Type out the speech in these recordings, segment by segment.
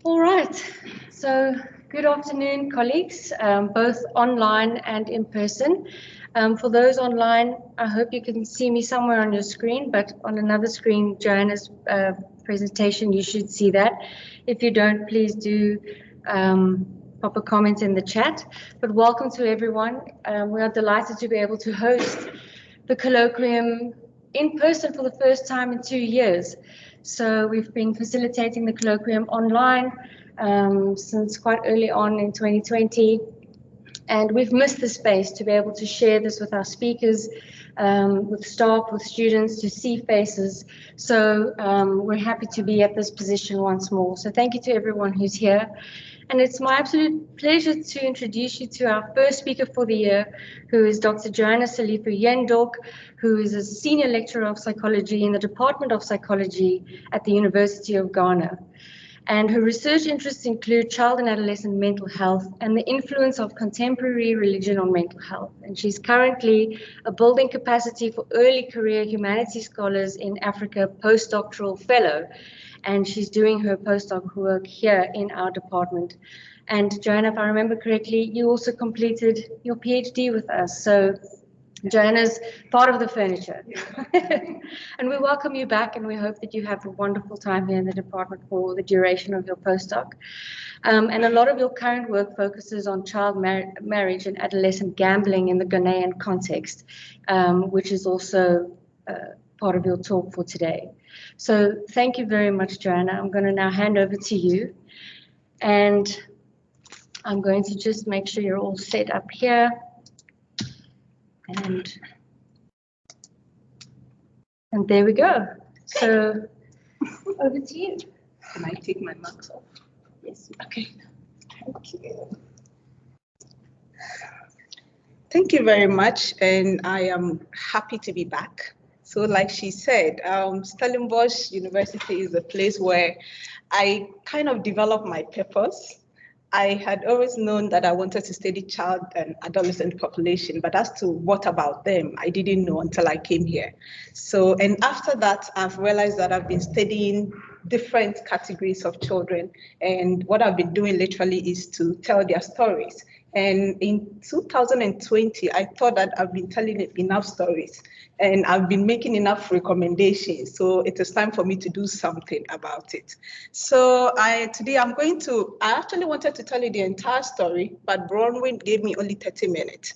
All right, so good afternoon, colleagues, both online and in person. For those online, I hope you can see me somewhere on your screen, but on another screen, Joanna's presentation, you should see that. If you don't, please do pop a comment in the chat. But welcome to everyone. We are delighted to be able to host the colloquium in person for the first time in 2 years. So we've been facilitating the colloquium online since quite early on in 2020. And we've missed the space to be able to share this with our speakers, with staff, with students, to see faces. So we're happy to be at this position once more. So thank you to everyone who's here. And it's my absolute pleasure to introduce you to our first speaker for the year, who is Dr. Joana Salifu Yendork, who is a senior lecturer of psychology in the Department of Psychology at the University of Ghana. And her research interests include child and adolescent mental health and the influence of contemporary religion on mental health. And she's currently a building capacity for Early Career Humanities Scholars in Africa Post-doctoral Fellow. And she's doing her postdoc work here in our department. And Joanna, if I remember correctly, you also completed your PhD with us. So Joanna's part of the furniture. And we welcome you back, and we hope that you have a wonderful time here in the department for the duration of your postdoc. And a lot of your current work focuses on child marriage and adolescent gambling in the Ghanaian context, which is also part of your talk for today. So thank you very much, Joanna. I'm going to now hand over to you. And I'm going to just make sure you're all set up here. And there we go. So over to you. Can I take my mask off? Yes. Okay. Thank you. Thank you very much, and I am happy to be back. So like she said, Stellenbosch University is a place where I kind of developed my purpose. I had always known that I wanted to study child and adolescent population, but as to what about them, I didn't know until I came here. So, and after that, I've realized that I've been studying different categories of children, and what I've been doing literally is to tell their stories. And in 2020, I thought that I've been telling enough stories and I've been making enough recommendations. So it is time for me to do something about it. So today I actually wanted to tell you the entire story, but Bronwyn gave me only 30 minutes.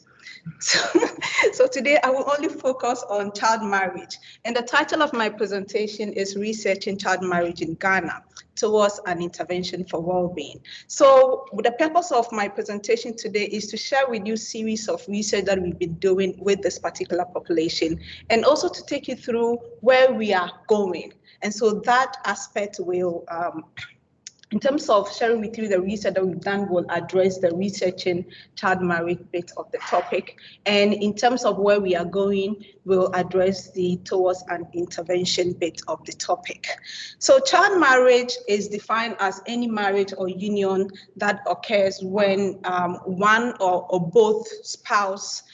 So today I will only focus on child marriage. And the title of my presentation is Researching Child Marriage in Ghana Towards an Intervention for Wellbeing. So the purpose of my presentation today is to share with you a series of research that we've been doing with this particular population, and also to take you through where we are going. And so that aspect will, in terms of sharing with you the research that we've done, will address the researching child marriage bit of the topic. And in terms of where we are going, we'll address the towards an intervention bit of the topic. So child marriage is defined as any marriage or union that occurs when one or both spouse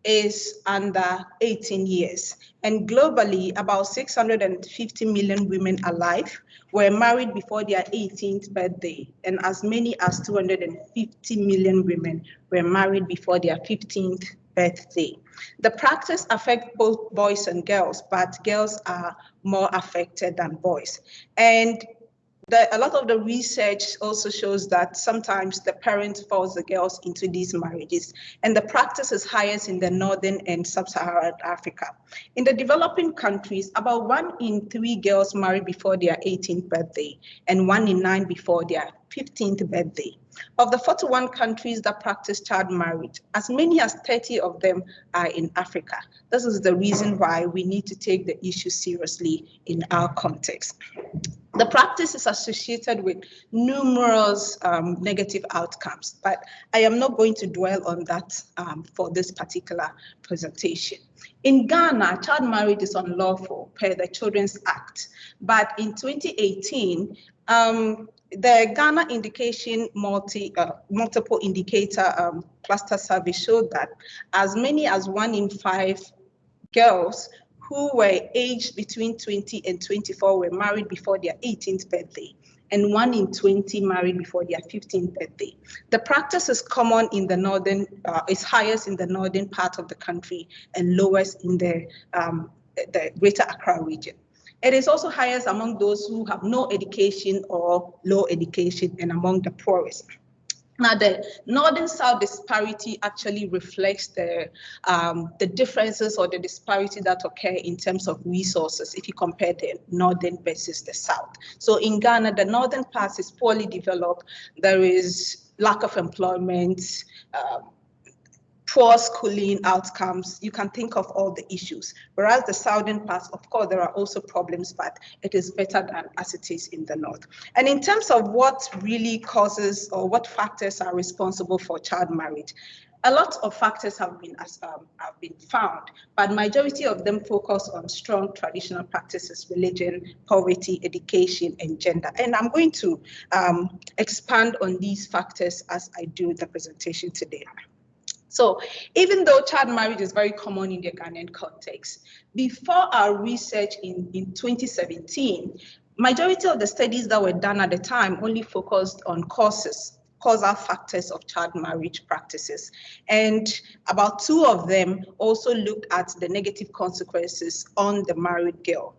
is under 18 years. And globally, about 650 million women alive were married before their 18th birthday, and as many as 250 million women were married before their 15th birthday. The practice affects both boys and girls, but girls are more affected than boys. And a lot of the research also shows that sometimes the parents force the girls into these marriages, and the practice is highest in the northern and sub-Saharan Africa. In the developing countries, about 1 in 3 girls marry before their 18th birthday, and 1 in 9 before their 15th birthday. Of the 41 countries that practice child marriage, as many as 30 of them are in Africa. This is the reason why we need to take the issue seriously in our context. The practice is associated with numerous negative outcomes, but I am not going to dwell on that for this particular presentation. In Ghana, child marriage is unlawful per the Children's Act, but in 2018, the Ghana Indication Multiple Indicator Cluster Survey showed that as many as 1 in 5 girls who were aged between 20 and 24 were married before their 18th birthday. and 1 in 20 married before their 15th birthday. The practice is common in the northern, is highest in the northern part of the country and lowest in the Greater Accra region. It is also highest among those who have no education or low education and among the poorest. Now, the northern-south disparity actually reflects the differences or the disparity that occur in terms of resources if you compare the northern versus the south. So in Ghana, the northern part is poorly developed. There is lack of employment, poor schooling outcomes. You can think of all the issues. Whereas the southern parts, of course, there are also problems, but it is better than as it is in the north. And in terms of what really causes or what factors are responsible for child marriage, a lot of factors have been found, but majority of them focus on strong traditional practices, religion, poverty, education, and gender. And I'm going to expand on these factors as I do the presentation today. So even though child marriage is very common in the Ghanaian context, before our research in 2017, majority of the studies that were done at the time only focused on causal factors of child marriage practices. And about 2 of them also looked at the negative consequences on the married girl.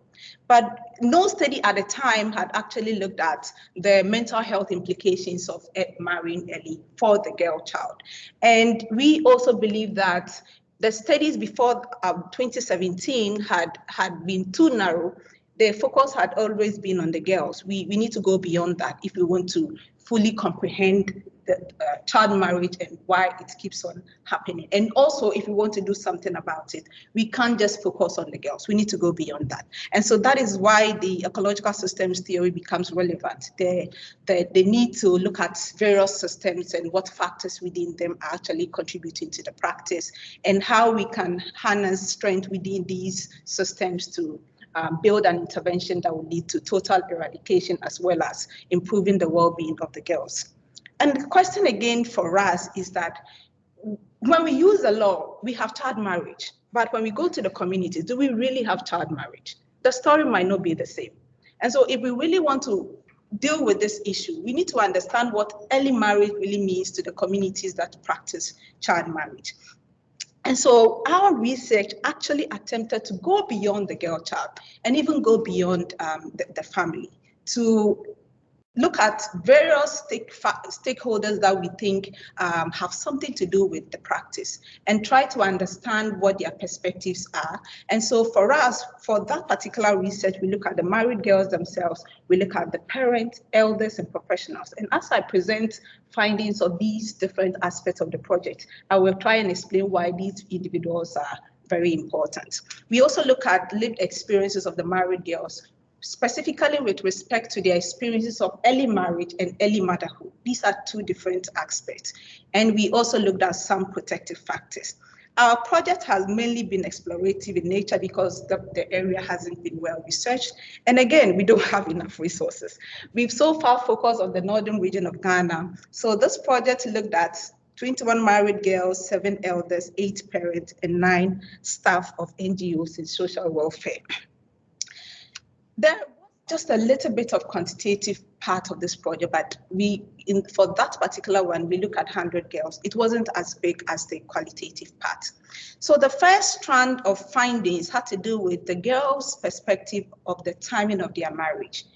But no study at the time had actually looked at the mental health implications of marrying early for the girl child. And we also believe that the studies before 2017 had been too narrow. The focus had always been on the girls. We need to go beyond that if we want to fully comprehend the child marriage and why it keeps on happening. And also, if we want to do something about it, we can't just focus on the girls. We need to go beyond that. And so that is why the ecological systems theory becomes relevant. They need to look at various systems and what factors within them are actually contributing to the practice and how we can harness strength within these systems to build an intervention that will lead to total eradication as well as improving the well-being of the girls. And the question again for us is that when we use the law, we have child marriage, but when we go to the community, do we really have child marriage? The story might not be the same. And so if we really want to deal with this issue, we need to understand what early marriage really means to the communities that practice child marriage. And so our research actually attempted to go beyond the girl child and even go beyond the family to look at various stakeholders that we think have something to do with the practice and try to understand what their perspectives are. And so for us, for that particular research, we look at the married girls themselves, we look at the parents, elders, and professionals. And as I present findings of these different aspects of the project, I will try and explain why these individuals are very important. We also look at lived experiences of the married girls, specifically with respect to their experiences of early marriage and early motherhood. These are 2 different aspects. And we also looked at some protective factors. Our project has mainly been explorative in nature because the area hasn't been well researched. And again, we don't have enough resources. We've so far focused on the northern region of Ghana. So this project looked at 21 married girls, 7 elders, 8 parents, and 9 staff of NGOs in social welfare. There was just a little bit of quantitative part of this project, but for that particular one, we look at 100 girls. It wasn't as big as the qualitative part. So the first strand of findings had to do with the girls' perspective of the timing of their marriage.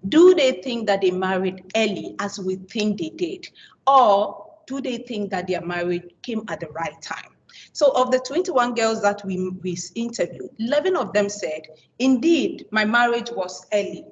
Do they think that they married early as we think they did? Or do they think that their marriage came at the right time? So of the 21 girls that we interviewed, 11 of them said, indeed, my marriage was early.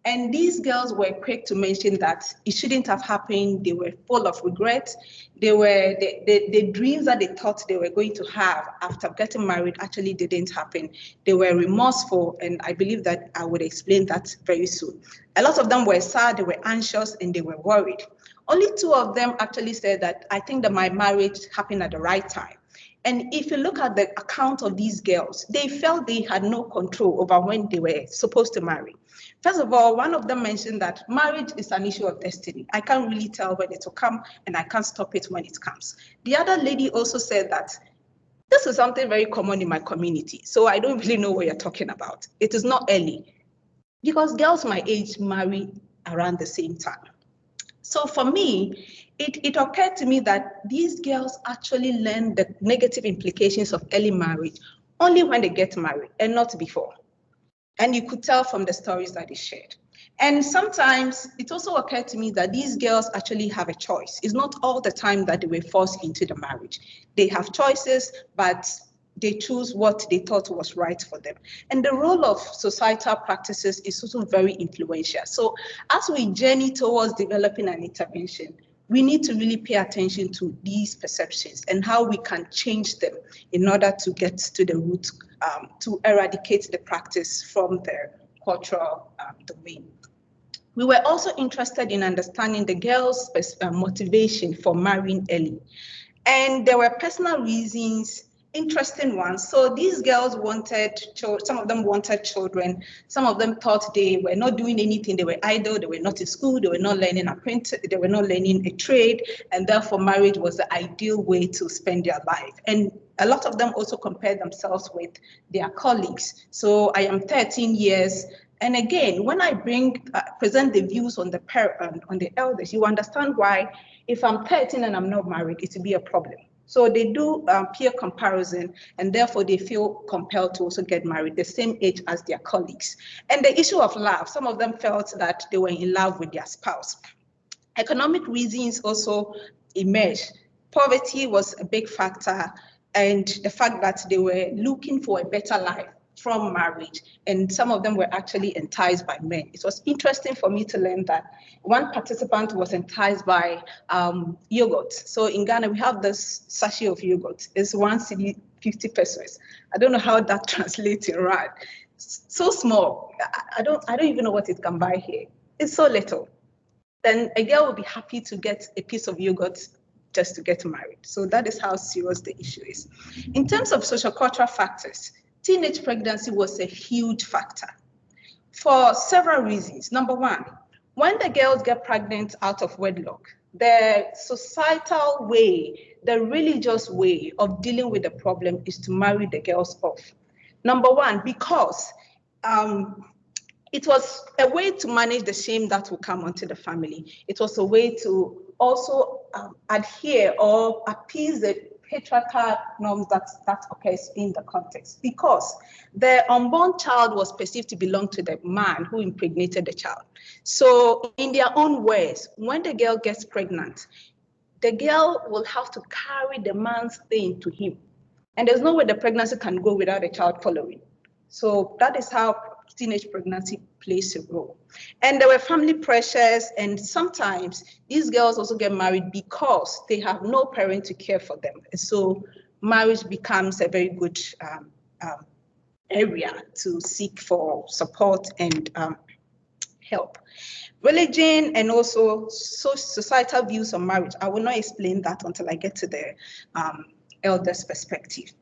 And these girls were quick to mention that it shouldn't have happened. They were full of regret. The dreams that they thought they were going to have after getting married actually didn't happen. They were remorseful, and I believe that I would explain that very soon. A lot of them were sad, they were anxious, and they were worried. Only 2 of them actually said that I think that my marriage happened at the right time. And if you look at the account of these girls, they felt they had no control over when they were supposed to marry. First of all, one of them mentioned that marriage is an issue of destiny. I can't really tell when it will come, and I can't stop it when it comes. The other lady also said that this is something very common in my community, so I don't really know what you're talking about. It is not early, because girls my age marry around the same time. So for me, it occurred to me that these girls actually learn the negative implications of early marriage only when they get married and not before. And you could tell from the stories that they shared. And sometimes it also occurred to me that these girls actually have a choice. It's not all the time that they were forced into the marriage. They have choices, but they choose what they thought was right for them. And the role of societal practices is also very influential. So as we journey towards developing an intervention, we need to really pay attention to these perceptions and how we can change them in order to get to the root, to eradicate the practice from the cultural domain. We were also interested in understanding the girls' motivation for marrying early. And there were personal reasons, interesting ones. So these girls wanted, some of them wanted children, some of them thought they were not doing anything, they were idle, they were not in school, they were not learning they were not learning a trade, and therefore marriage was the ideal way to spend their life. And a lot of them also compared themselves with their colleagues. So I am 13 years, and again, when I present the views on the elders, you understand why if I'm 13 and I'm not married, it will be a problem. So they do peer comparison, and therefore they feel compelled to also get married the same age as their colleagues. And the issue of love, some of them felt that they were in love with their spouse. Economic reasons also emerged. Poverty was a big factor, and the fact that they were looking for a better life from marriage, and some of them were actually enticed by men. It was interesting for me to learn that one participant was enticed by yogurt. So in Ghana, we have this sachet of yogurt. It's 1 cedi, 50 pesos. I don't know how that translates in rand. So small. I don't even know what it can buy here. It's so little. Then a girl will be happy to get a piece of yogurt just to get married. So that is how serious the issue is. In terms of sociocultural factors, teenage pregnancy was a huge factor for several reasons. Number one, when the girls get pregnant out of wedlock, the societal way, the religious way of dealing with the problem is to marry the girls off. Number one, because it was a way to manage the shame that will come onto the family. It was a way to also adhere or appease the patriarchal norms that occurs in the context, because the unborn child was perceived to belong to the man who impregnated the child. So in their own words, when the girl gets pregnant, the girl will have to carry the man's thing to him. And there's no way the pregnancy can go without a child following. So that is how teenage pregnancy plays a role. And there were family pressures, and sometimes these girls also get married because they have no parent to care for them. And so marriage becomes a very good area to seek for support and help. Religion and also societal views on marriage. I will not explain that until I get to the elders' perspective.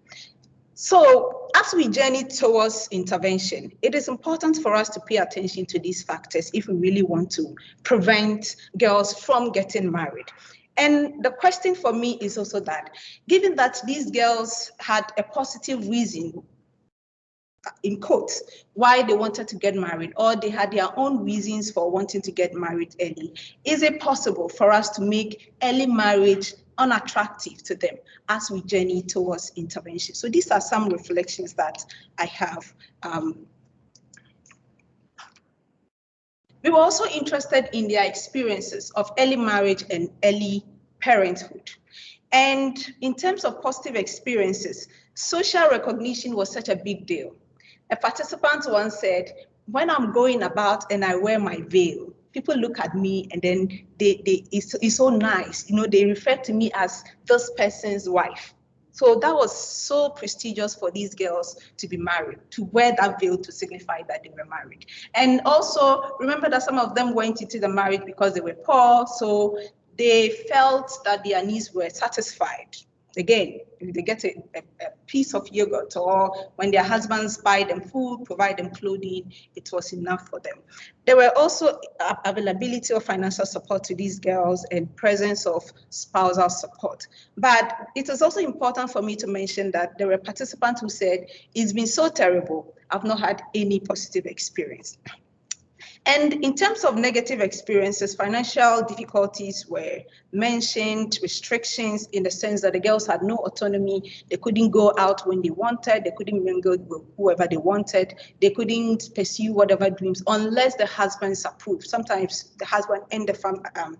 So as we journey towards intervention, it is important for us to pay attention to these factors if we really want to prevent girls from getting married. And the question for me is also that, given that these girls had a positive reason, in quotes, why they wanted to get married, or they had their own reasons for wanting to get married early, is it possible for us to make early marriage unattractive to them as we journey towards intervention? So these are some reflections that I have. We were also interested in their experiences of early marriage and early parenthood. And in terms of positive experiences, social recognition was such a big deal. A participant once said, when I'm going about and I wear my veil, people look at me and then it's so nice. You know, they refer to me as this person's wife. So that was so prestigious for these girls to be married, to wear that veil to signify that they were married. And also remember that some of them went into the marriage because they were poor. So they felt that their needs were satisfied. Again, if they get a piece of yogurt, or when their husbands buy them food, provide them clothing, it was enough for them. There were also availability of financial support to these girls and presence of spousal support. But it is also important for me to mention that there were participants who said, it's been so terrible, I've not had any positive experience. And in terms of negative experiences, financial difficulties were mentioned, restrictions in the sense that the girls had no autonomy. They couldn't go out when they wanted. They couldn't mingle with whoever they wanted. They couldn't pursue whatever dreams unless the husbands approved. Sometimes the husband and the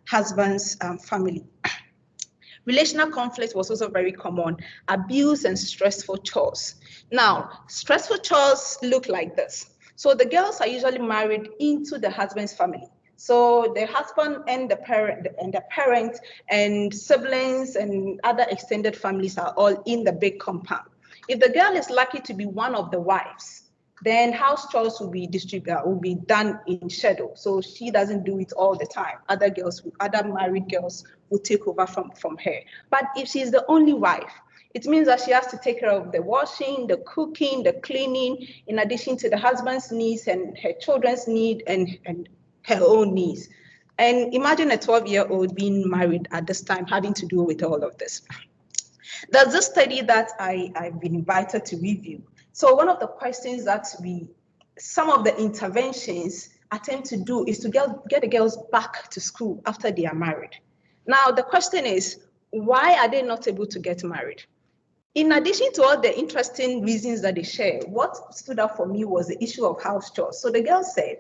husband's family. Relational conflict was also very common. Abuse and stressful chores. Now, stressful chores look like this. So the girls are usually married into the husband's family. So the husband and the parent and siblings and other extended families are all in the big compound. If the girl is lucky to be one of the wives, then house chores will be done in shadow. So she doesn't do it all the time. Other married girls will take over from her. But if she's the only wife, it means that she has to take care of the washing, the cooking, the cleaning, in addition to the husband's needs and her children's need and her own needs. And imagine a 12-year-old being married at this time, having to do with all of this. There's this study that I've been invited to review. So one of the questions that some of the interventions attempt to do is to get the girls back to school after they are married. Now, the question is, why are they not able to get married? In addition to all the interesting reasons that they share, what stood out for me was the issue of house chores. So the girl said,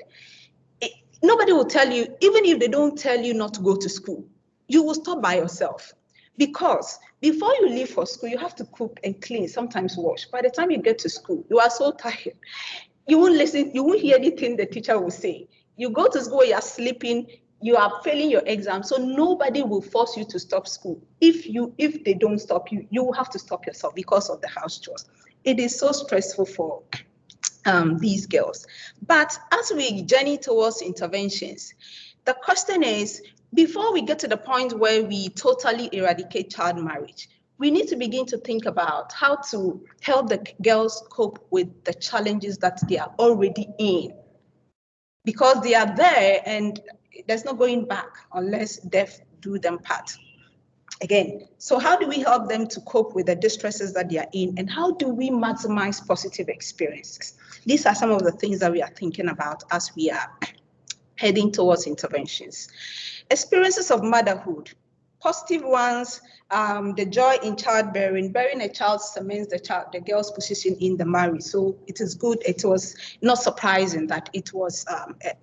nobody will tell you, even if they don't tell you not to go to school, you will stop by yourself. Because before you leave for school, you have to cook and clean, sometimes wash. By the time you get to school, you are so tired. You won't listen, you won't hear anything the teacher will say. You go to school, you are sleeping, you are failing your exam, so nobody will force you to stop school. If they don't stop you, you will have to stop yourself because of the house chores. It is so stressful for these girls. But as we journey towards interventions, the question is, before we get to the point where we totally eradicate child marriage, we need to begin to think about how to help the girls cope with the challenges that they are already in. Because they are there and there's no going back unless death do them part. Again, so how do we help them to cope with the distresses that they are in, and how do we maximize positive experiences? These are some of the things that we are thinking about as we are heading towards interventions. Experiences of motherhood, positive ones, the joy in childbearing. Bearing a child cements the girl's position in the marriage. So it is good. It was not surprising that it was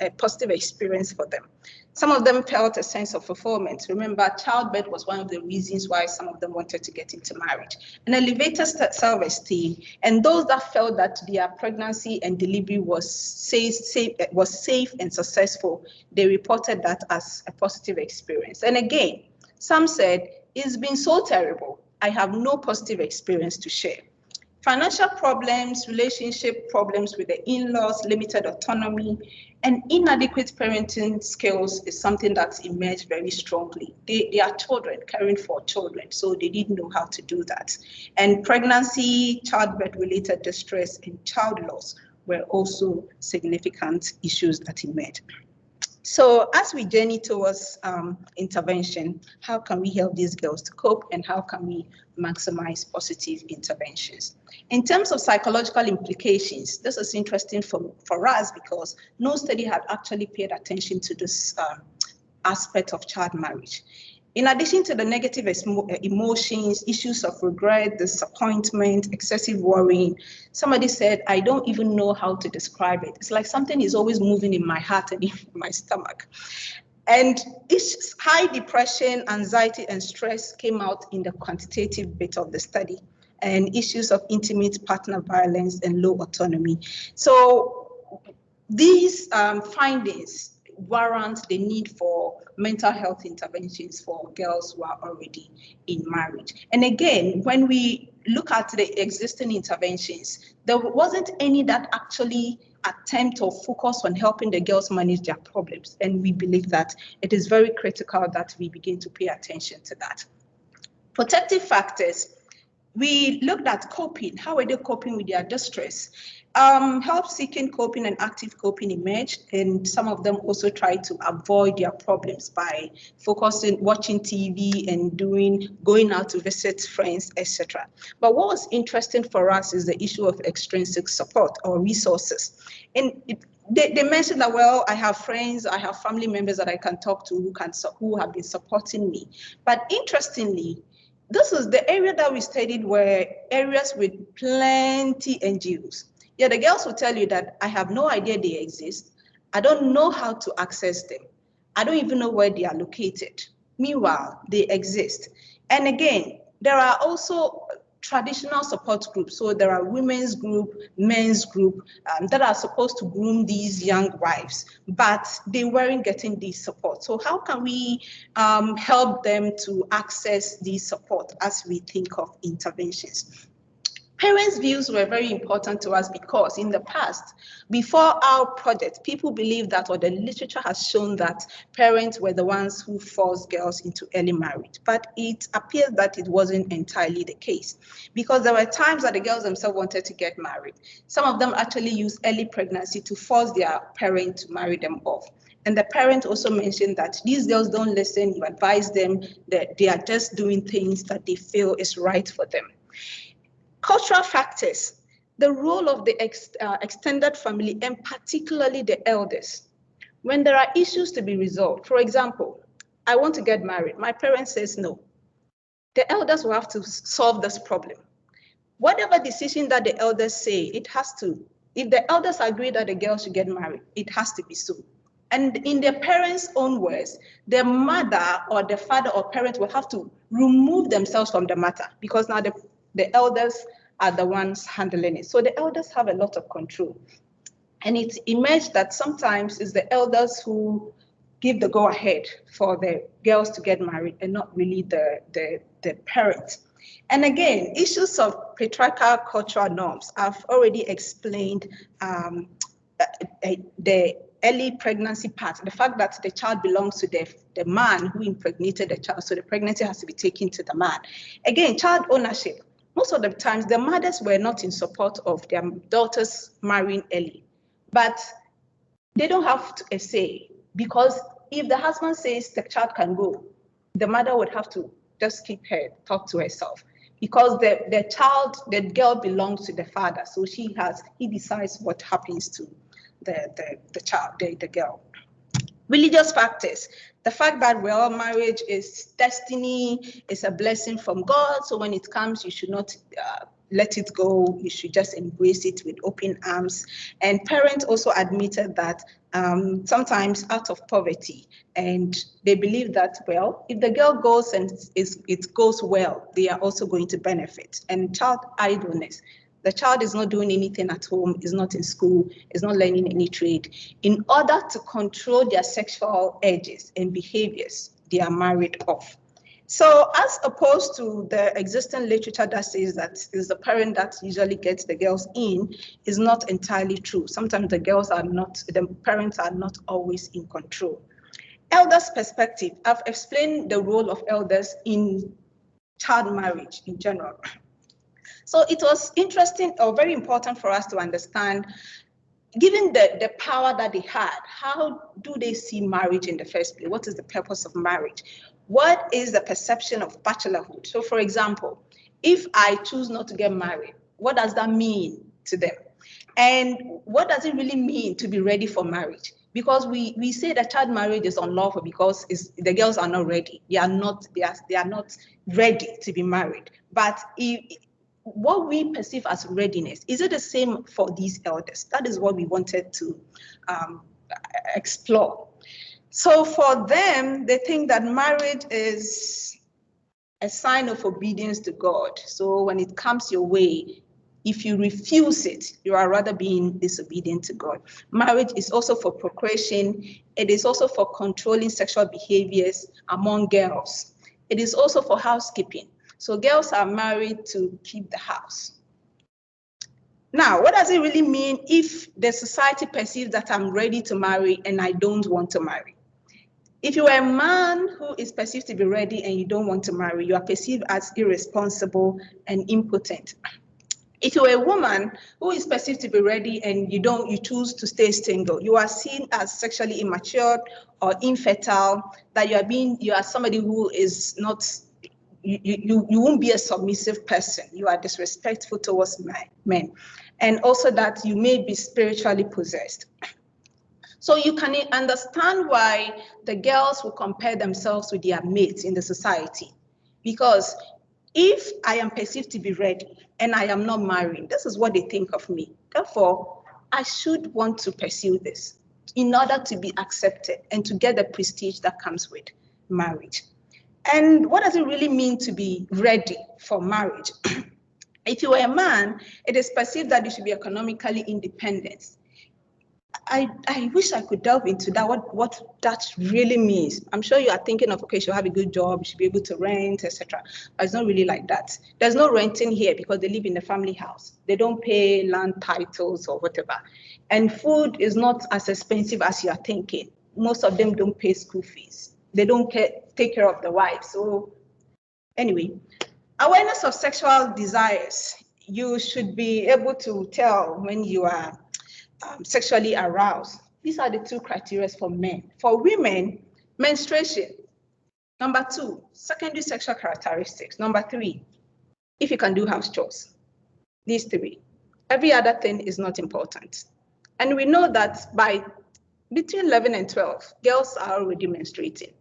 a positive experience for them. Some of them felt a sense of fulfillment. Remember, childbirth was one of the reasons why some of them wanted to get into marriage. An elevated self-esteem, and those that felt that their pregnancy and delivery was safe and successful, they reported that as a positive experience. And again, some said, it's been so terrible, I have no positive experience to share. Financial problems, relationship problems with the in-laws, limited autonomy, and inadequate parenting skills is something that's emerged very strongly. They are children, caring for children, so they didn't know how to do that. And pregnancy, childbirth-related distress, and child loss were also significant issues that emerged. So as we journey towards intervention, how can we help these girls to cope, and how can we maximize positive interventions? In terms of psychological implications, this is interesting for us because no study had actually paid attention to this aspect of child marriage. In addition to the negative emotions, issues of regret, disappointment, excessive worrying, somebody said, I don't even know how to describe it. It's like something is always moving in my heart and in my stomach. And this high depression, anxiety, and stress came out in the quantitative bit of the study, and issues of intimate partner violence and low autonomy. So these findings warrant the need for mental health interventions for girls who are already in marriage. And again, when we look at the existing interventions, there wasn't any that actually attempt or focus on helping the girls manage their problems. And we believe that it is very critical that we begin to pay attention to that. Protective factors. We looked at coping. How are they coping with their distress? Help-seeking coping and active coping emerged, and some of them also try to avoid their problems by focusing, watching TV and going out to visit friends, etc. But what was interesting for us is the issue of extrinsic support or resources. And they mentioned that, well, I have friends, I have family members that I can talk to who have been supporting me. But interestingly, this is the area that we studied were areas with plenty NGOs. Yeah, the girls will tell you that I have no idea they exist. I don't know how to access them. I don't even know where they are located. Meanwhile, they exist. And again, there are also traditional support groups. So there are women's group, men's group that are supposed to groom these young wives, but they weren't getting this support. So how can we help them to access this support as we think of interventions? Parents' views were very important to us because in the past, before our project, people believed that, or the literature has shown that parents were the ones who forced girls into early marriage. But it appears that it wasn't entirely the case, because there were times that the girls themselves wanted to get married. Some of them actually used early pregnancy to force their parent to marry them off. And the parent also mentioned that these girls don't listen, you advise them that they are just doing things that they feel is right for them. Cultural factors, the role of the extended family, and particularly the elders. When there are issues to be resolved, for example, I want to get married, my parents says no. The elders will have to solve this problem. Whatever decision that the elders say, it has to, if the elders agree that the girl should get married, it has to be so. And in their parents' own words, the mother or the father or parent will have to remove themselves from the matter, because now the elders are the ones handling it. So the elders have a lot of control. And it's emerged that sometimes it's the elders who give the go-ahead for the girls to get married and not really the parents. And again, issues of patriarchal cultural norms. I've already explained the early pregnancy part, the fact that the child belongs to the man who impregnated the child, so the pregnancy has to be taken to the man. Again, child ownership. Most of the times, the mothers were not in support of their daughters marrying early, but they don't have a say, because if the husband says the child can go, the mother would have to just keep her talk to herself, because the girl belongs to the father, so he decides what happens to the child, the girl. Religious factors, the fact that, well, marriage is destiny, it's a blessing from God, so when it comes, you should not let it go, you should just embrace it with open arms. And parents also admitted that sometimes out of poverty, and they believe that, well, if the girl goes and it goes well, they are also going to benefit. And child idleness, the child is not doing anything at home, is not in school, is not learning any trade. In order to control their sexual urges and behaviors, they are married off. So as opposed to the existing literature that says that it's the parent that usually gets the girls in, is not entirely true. Sometimes the parents are not always in control. Elders' perspective, I've explained the role of elders in child marriage in general. So it was interesting or very important for us to understand, given the power that they had, how do they see marriage in the first place? What is the purpose of marriage? What is the perception of bachelorhood? So for example, if I choose not to get married, what does that mean to them? And what does it really mean to be ready for marriage? Because we say that child marriage is unlawful because the girls are not ready. They are not ready to be married. But what we perceive as readiness, is it the same for these elders? That is what we wanted to explore. So for them, they think that marriage is a sign of obedience to God. So when it comes your way, if you refuse it, you are rather being disobedient to God. Marriage is also for procreation. It is also for controlling sexual behaviors among girls. It is also for housekeeping. So girls are married to keep the house. Now, what does it really mean if the society perceives that I'm ready to marry and I don't want to marry? If you are a man who is perceived to be ready and you don't want to marry, you are perceived as irresponsible and impotent. If you're a woman who is perceived to be ready and you choose to stay single, you are seen as sexually immature or infertile, that you are somebody who is not, you won't be a submissive person. You are disrespectful towards men. And also that you may be spiritually possessed. So you can understand why the girls will compare themselves with their mates in the society. Because if I am perceived to be ready and I am not married, this is what they think of me. Therefore, I should want to pursue this in order to be accepted and to get the prestige that comes with marriage. And what does it really mean to be ready for marriage? If you are a man, it is perceived that you should be economically independent. I wish I could delve into that, what that really means. I'm sure you are thinking of, okay, you should have a good job, you should be able to rent, etc. But it's not really like that. There's no renting here because they live in the family house. They don't pay land titles or whatever. And food is not as expensive as you are thinking. Most of them don't pay school fees. They don't take care of the wife. So anyway, awareness of sexual desires. You should be able to tell when you are sexually aroused. These are the two criteria for men. For women, menstruation. Number 2, secondary sexual characteristics. Number 3, if you can do house chores. These 3. Every other thing is not important. And we know that by between 11 and 12, girls are already menstruating.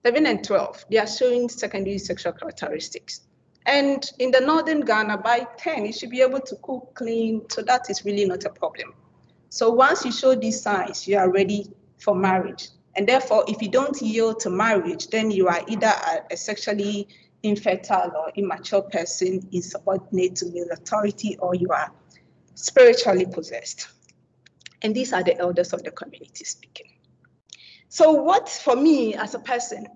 11 and 12, they are showing secondary sexual characteristics. And in the northern Ghana, by 10, you should be able to cook, clean, so that is really not a problem. So once you show these signs, you are ready for marriage. And therefore, if you don't yield to marriage, then you are either a sexually infertile or immature person, insubordinate to male authority, or you are spiritually possessed. And these are the elders of the community speaking. So what, for me as a person,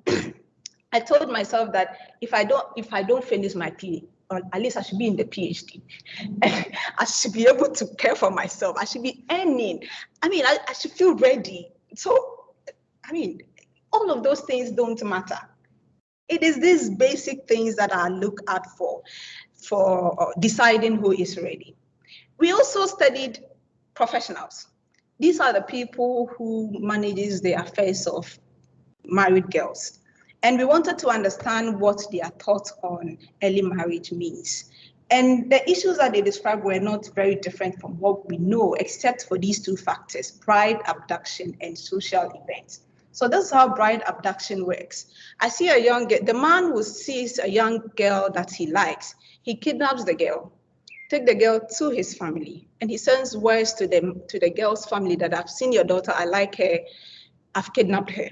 I told myself that if I don't finish my PhD, or at least I should be in the PhD. I should be able to care for myself. I should be earning. I should feel ready. So, all of those things don't matter. It is these basic things that I look out for deciding who is ready. We also studied professionals. These are the people who manages the affairs of married girls. And we wanted to understand what their thoughts on early marriage means. And the issues that they described were not very different from what we know, except for these 2 factors, bride abduction and social events. So this is how bride abduction works. I see a young girl, the man who sees a young girl that he likes, he kidnaps the girl, take the girl to his family, and he sends words to the girl's family that I've seen your daughter, I like her, I've kidnapped her.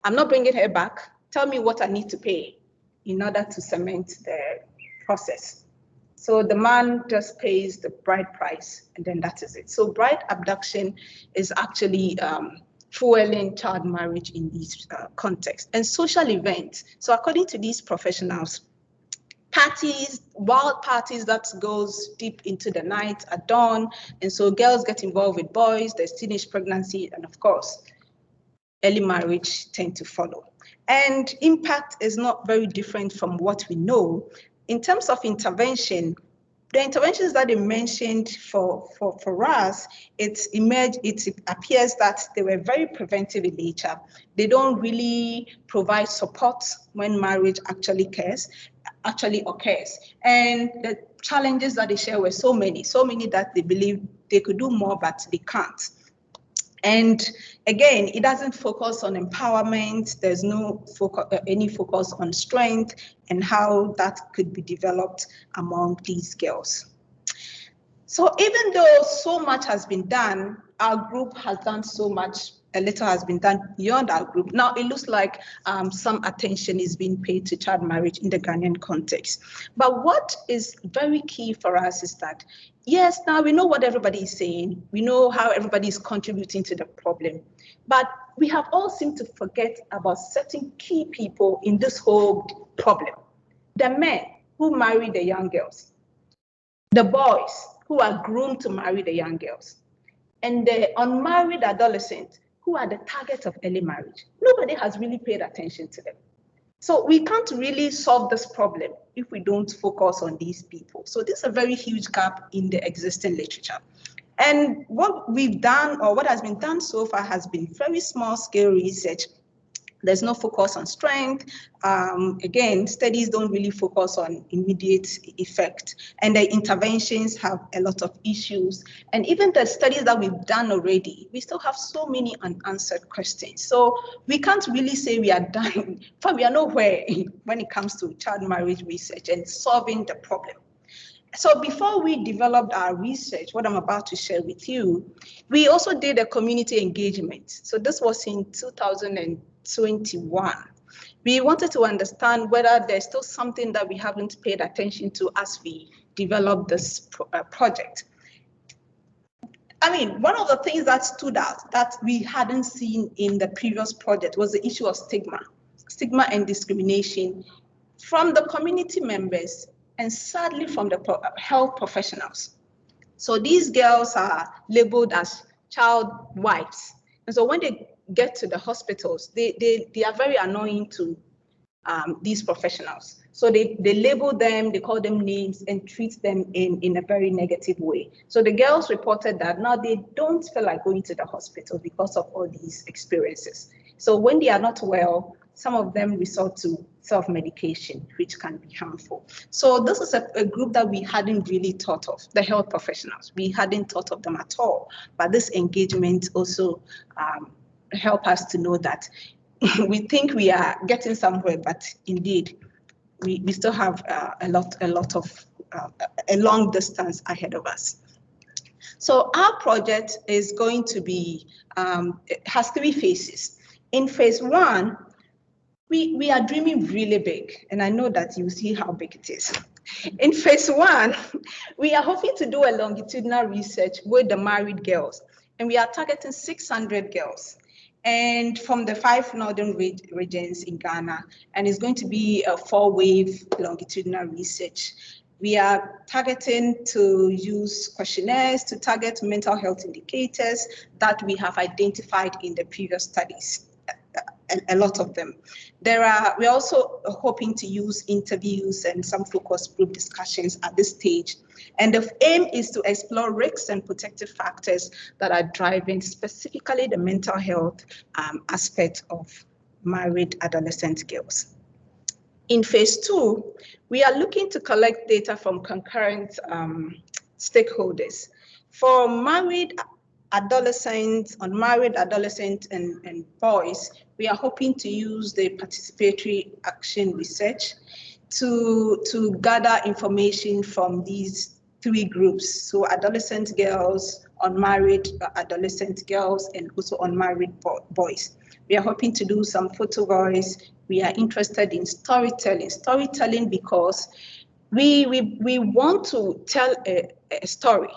I'm not bringing her back. Tell me what I need to pay in order to cement the process. So the man just pays the bride price, and then that is it. So bride abduction is actually fueling child marriage in these contexts. And social events. So according to these professionals, parties, wild parties that goes deep into the night at dawn. And so girls get involved with boys, there's teenage pregnancy, and of course, early marriage tend to follow. And impact is not very different from what we know. In terms of intervention, the interventions that they mentioned for us, it appears that they were very preventive in nature. They don't really provide support when marriage actually occurs. And the challenges that they share were so many that they believe they could do more, but they can't. And again, it doesn't focus on empowerment. There's no any focus on strength and how that could be developed among these girls. So even though so much has been done, our group has done so much, a little has been done beyond our group. Now it looks like some attention is being paid to child marriage in the Ghanaian context. But what is very key for us is that, yes, now we know what everybody is saying. We know how everybody is contributing to the problem. But we have all seemed to forget about certain key people in this whole problem. The men who marry the young girls, the boys who are groomed to marry the young girls, and the unmarried adolescents who are the target of early marriage. Nobody has really paid attention to them. So we can't really solve this problem if we don't focus on these people. So this is a very huge gap in the existing literature. And what we've done, or what has been done so far, has been very small scale research There's no focus on strength. Again, studies don't really focus on immediate effect, and the interventions have a lot of issues. And even the studies that we've done already, we still have so many unanswered questions. So we can't really say we are done, but we are nowhere when it comes to child marriage research and solving the problem. So before we developed our research, what I'm about to share with you, we also did a community engagement. So this was in 2021. We wanted to understand whether there's still something that we haven't paid attention to as we develop this project. I mean, one of the things that stood out that we hadn't seen in the previous project was the issue of stigma and discrimination from the community members and sadly from the health professionals. So these girls are labeled as child wives. And so when they get to the hospitals, they are very annoying to these professionals. So they label them, they call them names and treat them in a very negative way. So the girls reported that now they don't feel like going to the hospital because of all these experiences. So when they are not well, some of them resort to self-medication, which can be harmful. So this is a group that we hadn't really thought of, the health professionals. We hadn't thought of them at all. But this engagement also helped us to know that we think we are getting somewhere, but indeed, we still have a long distance ahead of us. So our project is going to be, it has 3 phases. In phase 1, we are dreaming really big, and I know that you see how big it is. In phase 1, we are hoping to do a longitudinal research with the married girls, and we are targeting 600 girls, and from the 5 northern regions in Ghana, and it's going to be a 4-wave longitudinal research. We are targeting to use questionnaires to target mental health indicators that we have identified in the previous studies. A lot of them. We're also hoping to use interviews and some focus group discussions at this stage. And the aim is to explore risks and protective factors that are driving specifically the mental health aspect of married adolescent girls. In phase 2, we are looking to collect data from concurrent stakeholders. For married adolescents, unmarried adolescents and boys, we are hoping to use the participatory action research to gather information from these 3 groups. So adolescent girls, unmarried adolescent girls, and also unmarried boys. We are hoping to do some photo voice. We are interested in storytelling because we want to tell a story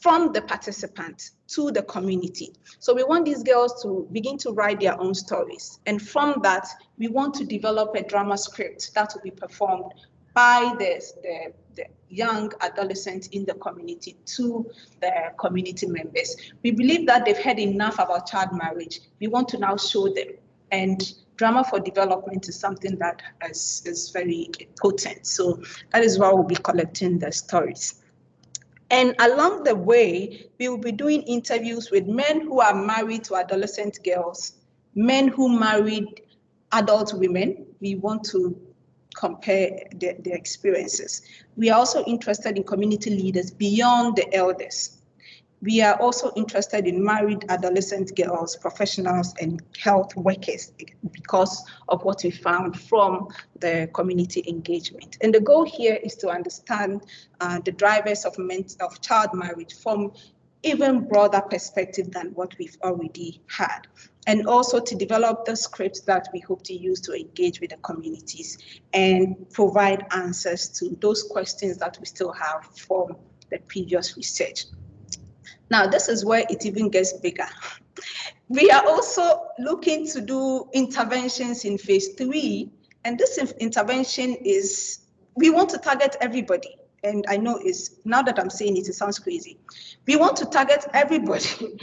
from the participants to the community. So we want these girls to begin to write their own stories. And from that, we want to develop a drama script that will be performed by the young adolescents in the community to the community members. We believe that they've heard enough about child marriage. We want to now show them. And drama for development is something that is very potent. So that is why we'll be collecting the stories. And along the way, we will be doing interviews with men who are married to adolescent girls, men who married adult women. We want to compare their experiences. We are also interested in community leaders beyond the elders. We are also interested in married adolescent girls, professionals, and health workers because of what we found from the community engagement. And the goal here is to understand the drivers of child marriage from even broader perspective than what we've already had. And also to develop the scripts that we hope to use to engage with the communities and provide answers to those questions that we still have from the previous research. Now, this is where it even gets bigger. We are also looking to do interventions in phase 3, and this intervention is, we want to target everybody. And I know now that I'm saying it, it sounds crazy. We want to target everybody.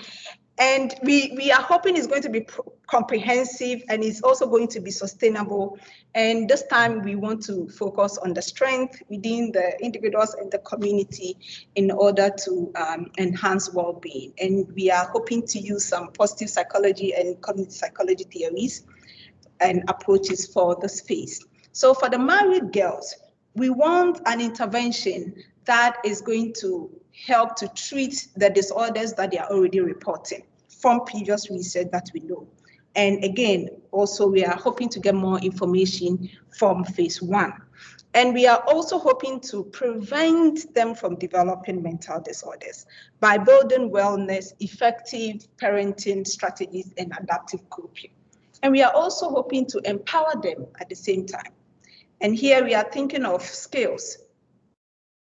And we are hoping it's going to be comprehensive and it's also going to be sustainable. And this time we want to focus on the strength within the individuals and the community in order to enhance well-being. And we are hoping to use some positive psychology and cognitive psychology theories and approaches for this phase. So for the married girls, we want an intervention that is going to help to treat the disorders that they are already reporting from previous research that we know. And again, also we are hoping to get more information from phase 1. And we are also hoping to prevent them from developing mental disorders by building wellness, effective parenting strategies, and adaptive coping. And we are also hoping to empower them at the same time. And here we are thinking of skills.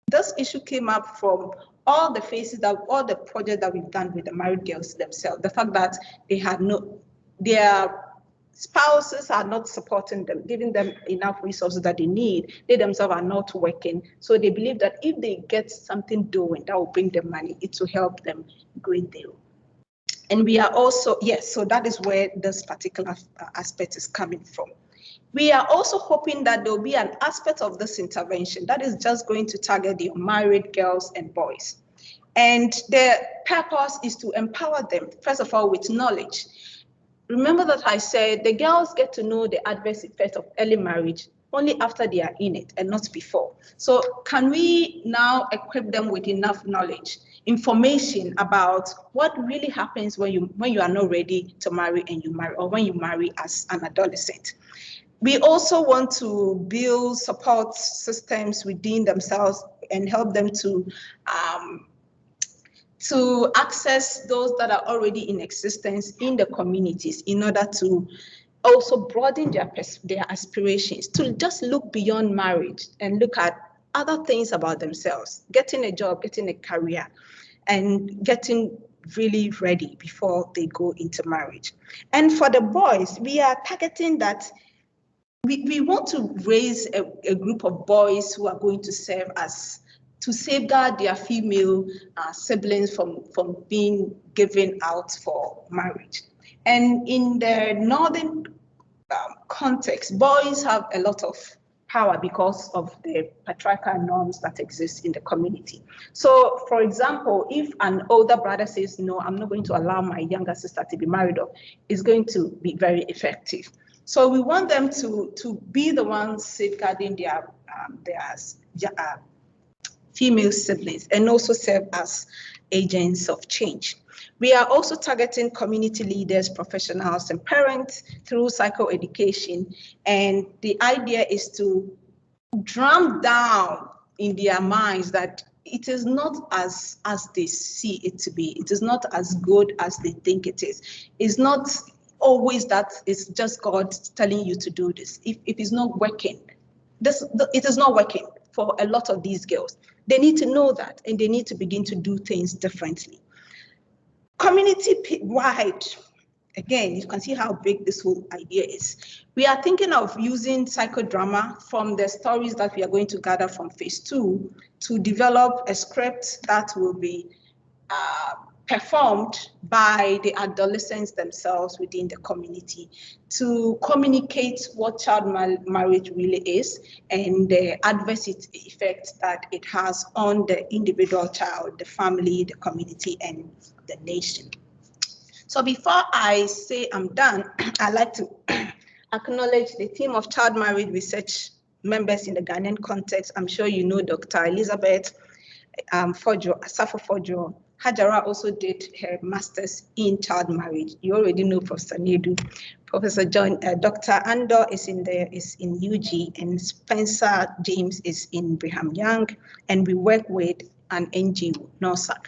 This issue came up from all the phases that, all the projects that we've done with the married girls themselves. The fact that they had their spouses are not supporting them, giving them enough resources that they need. They themselves are not working. So they believe that if they get something doing that will bring them money, it will help them great deal. And we are also, yes, so that is where this particular aspect is coming from. We are also hoping that there will be an aspect of this intervention that is just going to target the unmarried girls and boys. And the purpose is to empower them, first of all, with knowledge. Remember that I said the girls get to know the adverse effects of early marriage only after they are in it and not before. So can we now equip them with enough knowledge, information about what really happens when you are not ready to marry and you marry, or when you marry as an adolescent? We also want to build support systems within themselves and help them to access those that are already in existence in the communities in order to also broaden their aspirations, to just look beyond marriage and look at other things about themselves, getting a job, getting a career, and getting really ready before they go into marriage. And for the boys, we are targeting that we want to raise a group of boys who are going to serve as to safeguard their female siblings from being given out for marriage. And in the northern context, boys have a lot of power because of the patriarchal norms that exist in the community. So, for example, if an older brother says, no, I'm not going to allow my younger sister to be married off, it's going to be very effective. So we want them to be the ones safeguarding their female siblings and also serve as agents of change. We are also targeting community leaders, professionals, and parents through psychoeducation. And the idea is to drum down in their minds that it is not as they see it to be. It is not as good as they think it is. It's not always that it's just God telling you to do this. If it's not working, it is not working for a lot of these girls. They need to know that, and they need to begin to do things differently. Community-wide, again, you can see how big this whole idea is. We are thinking of using psychodrama from the stories that we are going to gather from phase 2 to develop a script that will be performed by the adolescents themselves within the community to communicate what child marriage really is and the adverse effect that it has on the individual child, the family, the community, and the nation. So before I say I'm done, I'd like to acknowledge the team of child marriage research members in the Ghanaian context. I'm sure you know Dr. Elizabeth Sarfo Fojo. Hajara also did her master's in child marriage. You already know Professor Nedu. Professor John, Dr. Andor is in UG, and Spencer James is in Brigham Young, and we work with an NGO, NORSAC.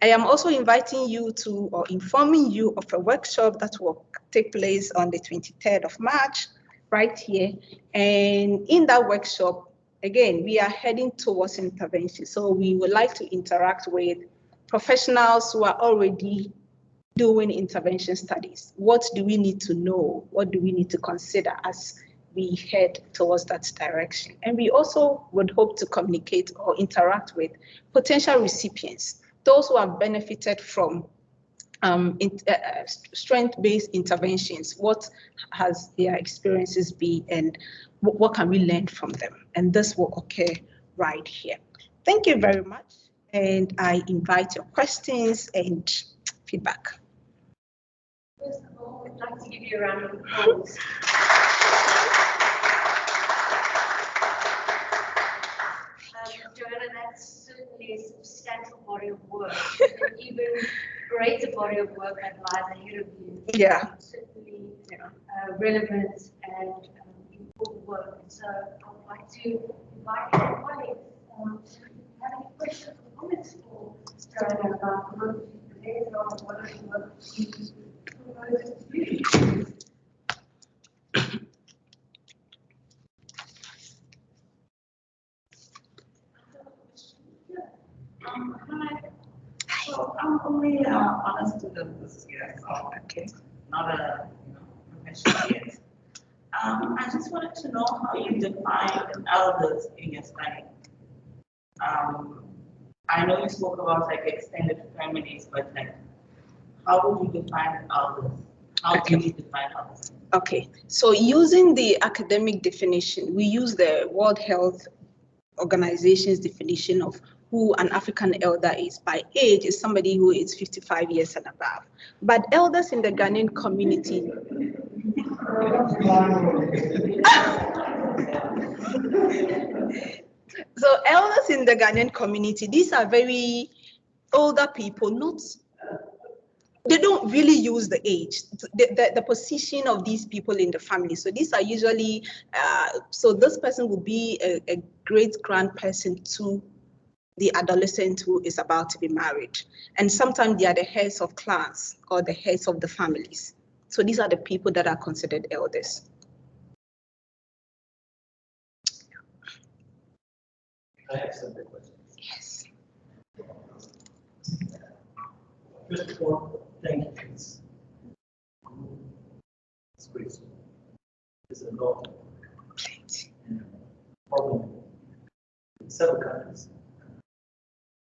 I am also inviting you to, or informing you of a workshop that will take place on the 23rd of March, right here. And in that workshop, again, we are heading towards intervention. So we would like to interact with professionals who are already doing intervention studies. What do we need to know? What do we need to consider as we head towards that direction? And we also would hope to communicate or interact with potential recipients, those who have benefited from strength-based interventions. What has their experiences been, and what can we learn from them? And this will occur right here. Thank you very much. And I invite your questions and feedback. First of all, I'd like to give you a round of applause. Joanna, that's certainly a substantial body of work, an even greater body of work that lies ahead of you. Yeah. Certainly relevant and important work. And so I would like to invite our colleagues to have any questions or comments for Joanna about the work she's presented on and what the work she proposes to do. Hi. So I'm only honest student this year, so Okay. not a professional yet. I just wanted to know how you define elders in your study. I know you spoke about like extended families, but like, how would you define elders? How do you define elders? Okay. So using the academic definition, we use the World Health Organization's definition of who an African elder is. By age is somebody who is 55 years and above. But elders in the Ghanaian community. So elders in the Ghanaian community, these are very older people, they don't really use the age, the position of these people in the family. So these are usually, so this person would be a great grandperson to the adolescent who is about to be married. And sometimes they are the heads of class or the heads of the families. So these are the people that are considered elders. I have some questions. Yes. First of all, thank you for this. It's great. There's a lot of problem in several countries.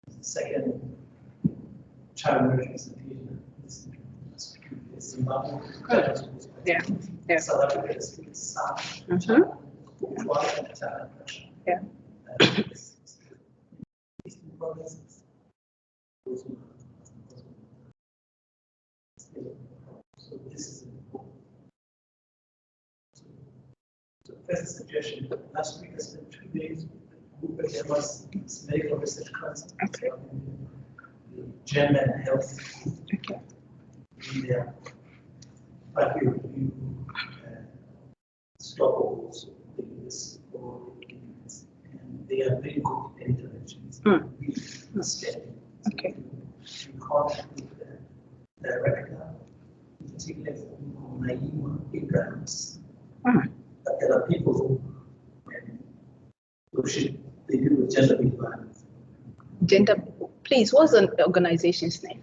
The second child marriage is Zimbabwe. Yeah. South Africa is South. Yeah. Eastern provinces. So this is important. So first suggestion, last week I spent 2 days with the group at MRC's Medical Research Council. Okay. The gender and health. Okay. Yeah. But we review stockholders, and they are very good interventions. We understand. Okay. We contact with the director, in particular from Naima Abrams. But there are people who should they deal with gender-based violence. Please, what's the organization's name?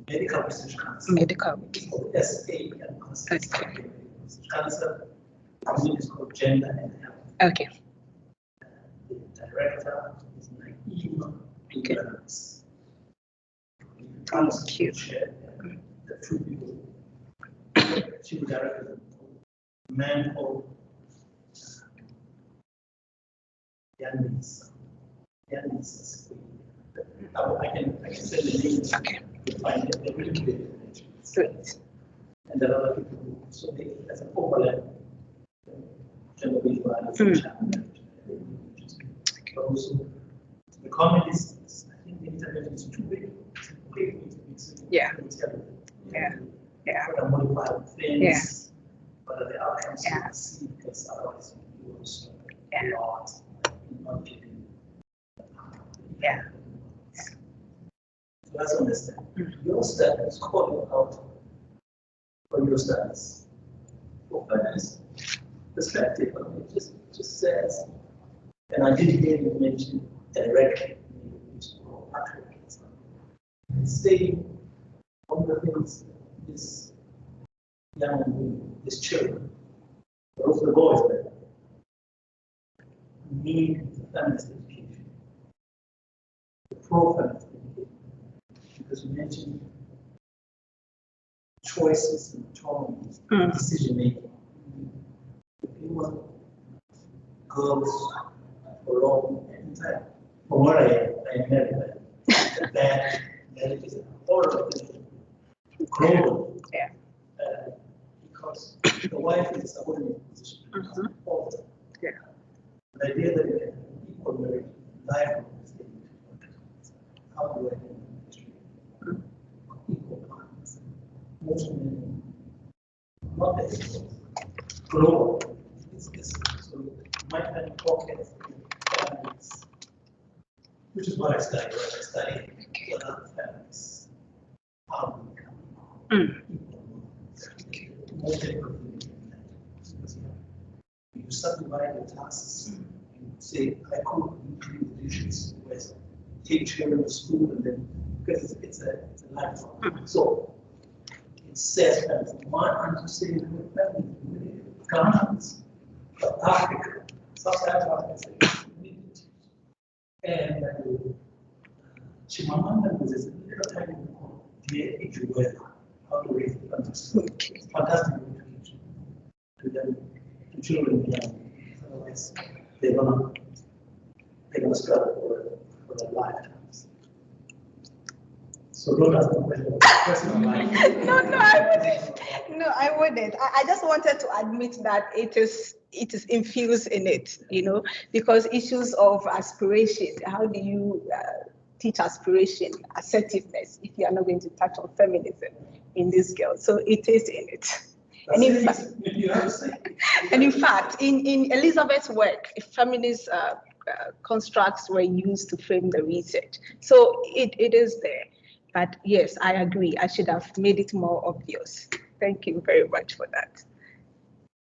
Medical Research Council. Medical. SA and Research Council. The name is called Gender and Health. Okay. The director is Naima Abrams. Thank you. The two people. She directed a man called Yanis. I can say the names. Okay. To find it. They're really good. Great. And there are other people who, so they, as an overlap, gender-based violence and child marriage. But also, the comment is, I think the intervention is too big. Yeah. Yeah. What are modified things? What are the outcomes Yeah. you see? Because otherwise you will stop Yeah. a lot, not getting. Yeah. So let's understand. Your study is calling out for your studies. For feminist perspective, I mean, it just says, and I did hear you mention directly, it's saying one of the things is young women, is children, but also the boys that need feminist education, the pro-feminist education, because you mentioned choices and autonomy, decision making. If you want girls for long, in fact, from what I married, that marriage is a horrible thing. Global. Yeah. because the wife is a subordinate position all the time. Yeah. The idea that you can equal marriage life is how do I do equal partners? Most men, not that global. So my kind of pockets, which is what I study. Right? I study other families. How do we become most you subdivide the tasks. You say, I could include the dishes, take children to school, and then because it's a lifelong. So it says that one understanding of family, Ghanaians, Africa, South Africa, and Chimamanda was a little tiny book, Dear Ijuwela, how to raise the country. It's fantastic education to them, to children young. Otherwise, they're gonna struggle for their lifetimes. So don't ask the question. No, I wouldn't. I just wanted to admit that it is infused in it, because issues of aspiration. How do you teach aspiration, assertiveness, if you are not going to touch on feminism in this girl? So it is in it. And in fact, in Elizabeth's work, feminist constructs were used to frame the research. So it is there. But yes, I agree. I should have made it more obvious. Thank you very much for that.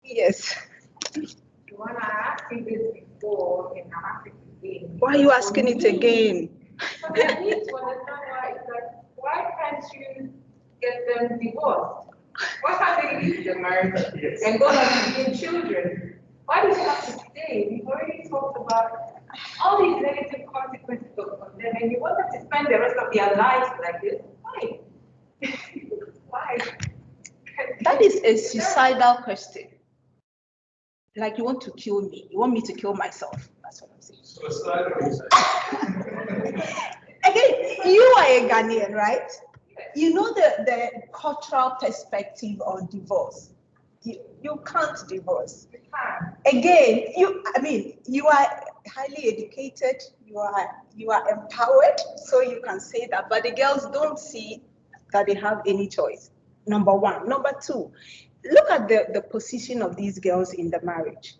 Yes. Joana, I asked you this before and I'm asking it again. Why are you asking it again? Because I need to understand why it's like, why can't you get them divorced? Why can't they leave the marriage and go on having children? Why do you have to stay? We've already talked about all these negative consequences of them, and you want them to spend the rest of their lives like this. Why? Why? That is a suicidal question. Like, you want to kill me. You want me to kill myself. That's what I'm saying. Suicidal. Again, you are a Ghanaian, right? You know the cultural perspective on divorce. You can't divorce. Again, you are highly educated, you are empowered, so you can say that, but the girls don't see that they have any choice. Number one. Number two, look at the position of these girls in the marriage,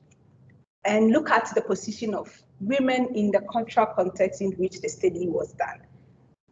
and look at the position of women in the cultural context in which the study was done.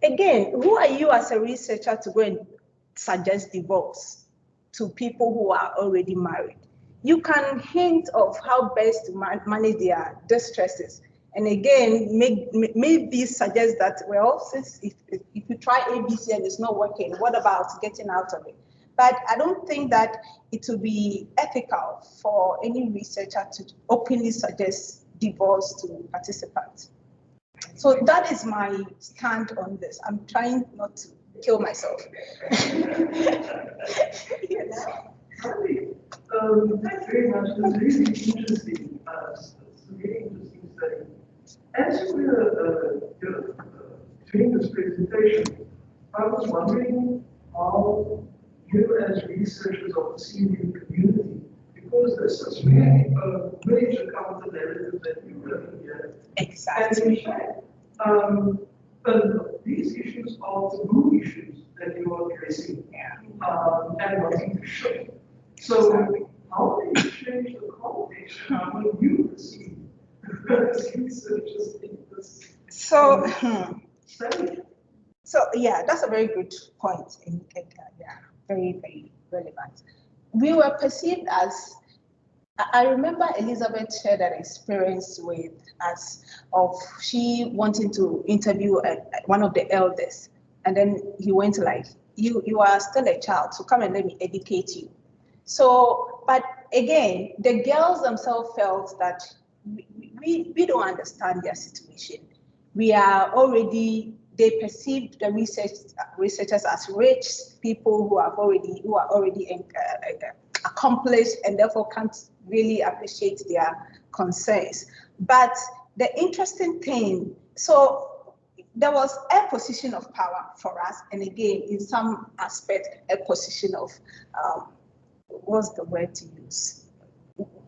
Again, who are you as a researcher to go and suggest divorce to people who are already married? You can hint of how best to manage their distresses. And again, maybe suggest that, well, since if you try ABC and it's not working, what about getting out of it? But I don't think that it would be ethical for any researcher to openly suggest divorce to participants. So that is my stand on this. I'm trying not to kill myself. Yes. Thanks very much. It's really interesting. Study. As you were doing this presentation, I was wondering how you, as researchers of the senior community, because there's such really major counter narrative that you really hear. Exactly. And these issues are taboo issues that you are addressing and wanting to show. So, how do you change the context? How will you perceive researchers in this study? So yeah, that's a very good point. Yeah, very, very relevant. We were perceived as, I remember Elizabeth shared an experience with us of she wanting to interview one of the elders, and then he went like, you are still a child, so come and let me educate you. So, but again, the girls themselves felt that we don't understand their situation. We are already, they perceived the researchers as rich people who are already accomplished and therefore can't really appreciate their concerns. But the interesting thing, so there was a position of power for us, and again, in some aspect, a position of what's the word to use?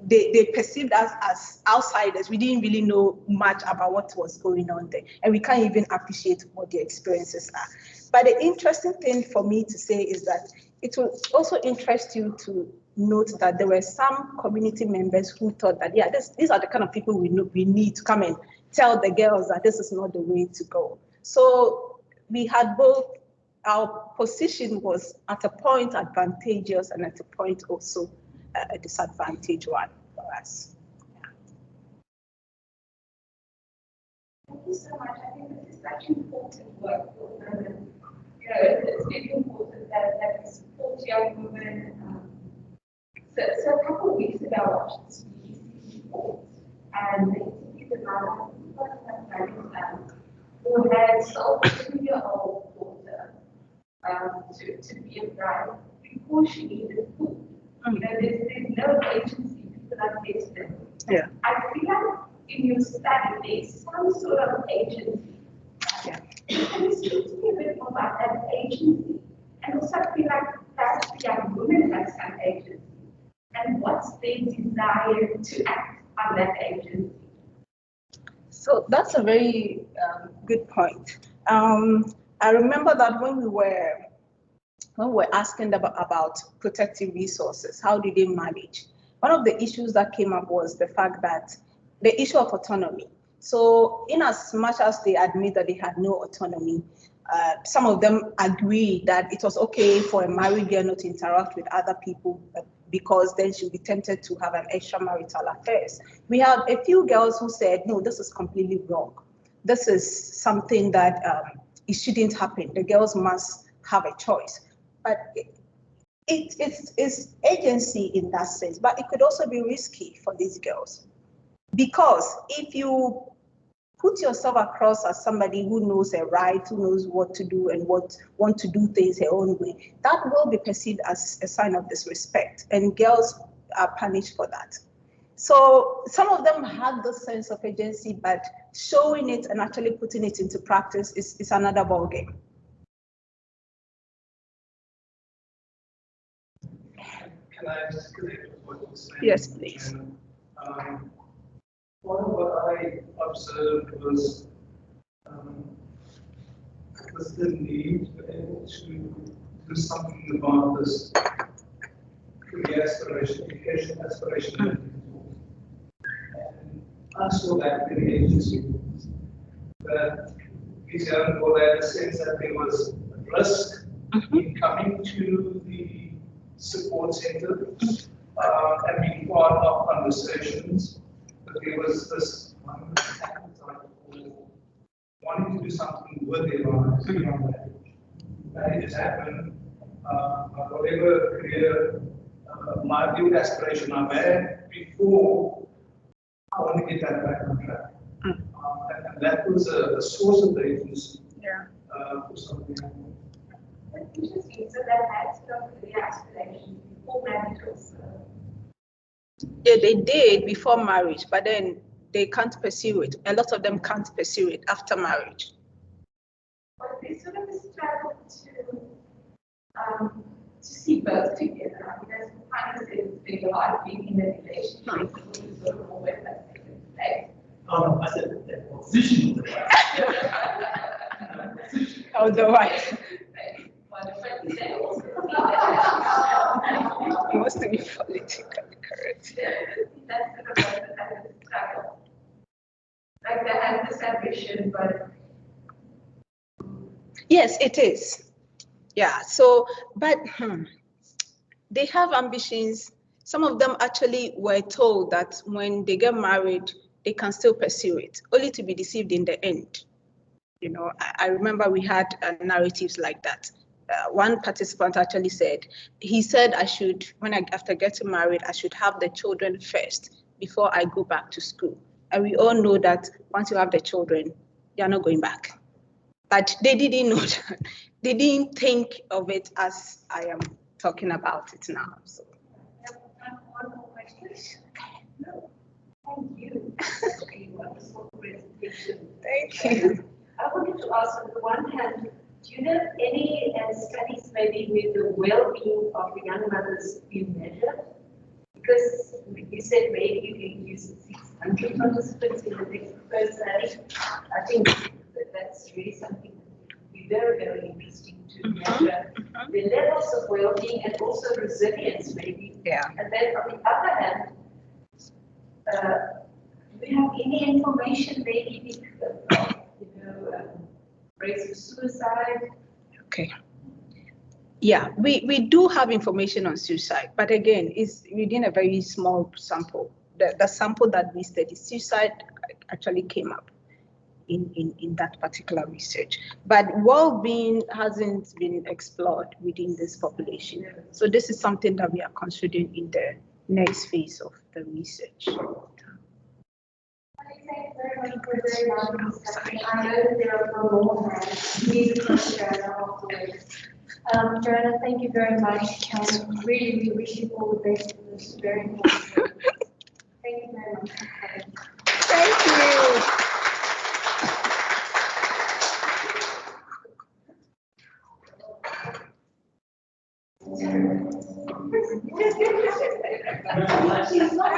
They perceived us as outsiders. We didn't really know much about what was going on there, and we can't even appreciate what their experiences are. But the interesting thing for me to say is that it will also interest you to note that there were some community members who thought that, yeah, these are the kind of people we need to come and tell the girls that this is not the way to go. So we had both. Our position was at a point advantageous and at a point also a disadvantage one for us. Thank you so much. I think this is such important work for women. You know, it's really important that we support young women. So a couple of weeks ago, I watched this BBC report, and they interviewed a mother who had sold a 2-year-old daughter to be a bride before she needed food. You know, there's no agency, people are desperate. Yeah. I feel like in your study, there's some sort of agency. Yeah. Can you speak to me a bit more about that agency? And also I feel like perhaps the young women have some agency. And what's their desire to act on that agency? So that's a very good point. I remember that when we were asking about protective resources, how do they manage? One of the issues that came up was the fact that the issue of autonomy. So in as much as they admit that they had no autonomy, some of them agree that it was okay for a married girl not to interact with other people because then she'll be tempted to have an extramarital affairs. We have a few girls who said, no, this is completely wrong. This is something that it shouldn't happen. The girls must have a choice. But it's agency in that sense, but it could also be risky for these girls. Because if you put yourself across as somebody who knows her right, who knows what to do and want to do things her own way, that will be perceived as a sign of disrespect, and girls are punished for that. So some of them had this sense of agency, but showing it and actually putting it into practice is another ballgame. Can I just connect with what you're saying? Yes, please. One of what I observed was the need to be able to do something about this career aspiration, education aspiration. And I saw that in the agency that these young people had a sense that there was risk in coming to the support center and being part of conversations. But there was this appetite for wanting to do something with their lives beyond that. That just happened. Whatever career my view aspiration I had before, I want to get that back on track. And that was a source of the agency for something. That's interesting. So that had some career aspirations before marriage also. Yeah, they did before marriage, but then they can't pursue it. A lot of them can't pursue it after marriage. But they sort of struggle to see both together. I mean, as Hannah said, it's very hard being in a relationship. It's sort of always that second place. Oh, I said that position was the right. Otherwise, But they also it wants to be politically correct. that's sort of what the kind of struggle. Like they have this ambition, but Yes, it is. Yeah. So, but they have ambitions. Some of them actually were told that when they get married, they can still pursue it, only to be deceived in the end. You know, I remember we had narratives like that. One participant actually said, he said I should, after getting married, I should have the children first before I go back to school. And we all know that once you have the children, you're not going back. But they didn't know that. They didn't think of it as I am talking about it now. So. one more question. No. Thank you. That's a wonderful presentation. Thank you. I wanted to ask, on the one hand, do you know any studies maybe with the well-being of the young mothers being measured? Because you said maybe you can use 600 participants in the first study. I think that's really something that would be very, very interesting to measure the levels of well-being and also resilience maybe. Yeah. And then on the other hand, do we have any information maybe rates of suicide? Okay. Yeah, we do have information on suicide, but again, it's within a very small sample. The sample that we studied, suicide actually came up in that particular research. But well-being hasn't been explored within this population. So this is something that we are considering in the next phase of the research. Thank you very much for a very long discussion. I know that there are more hands. Please approach Joanna afterwards. Joanna, thank you very much. Really, we wish you all the best in this very important work. Thank you very much. Thank you. She's not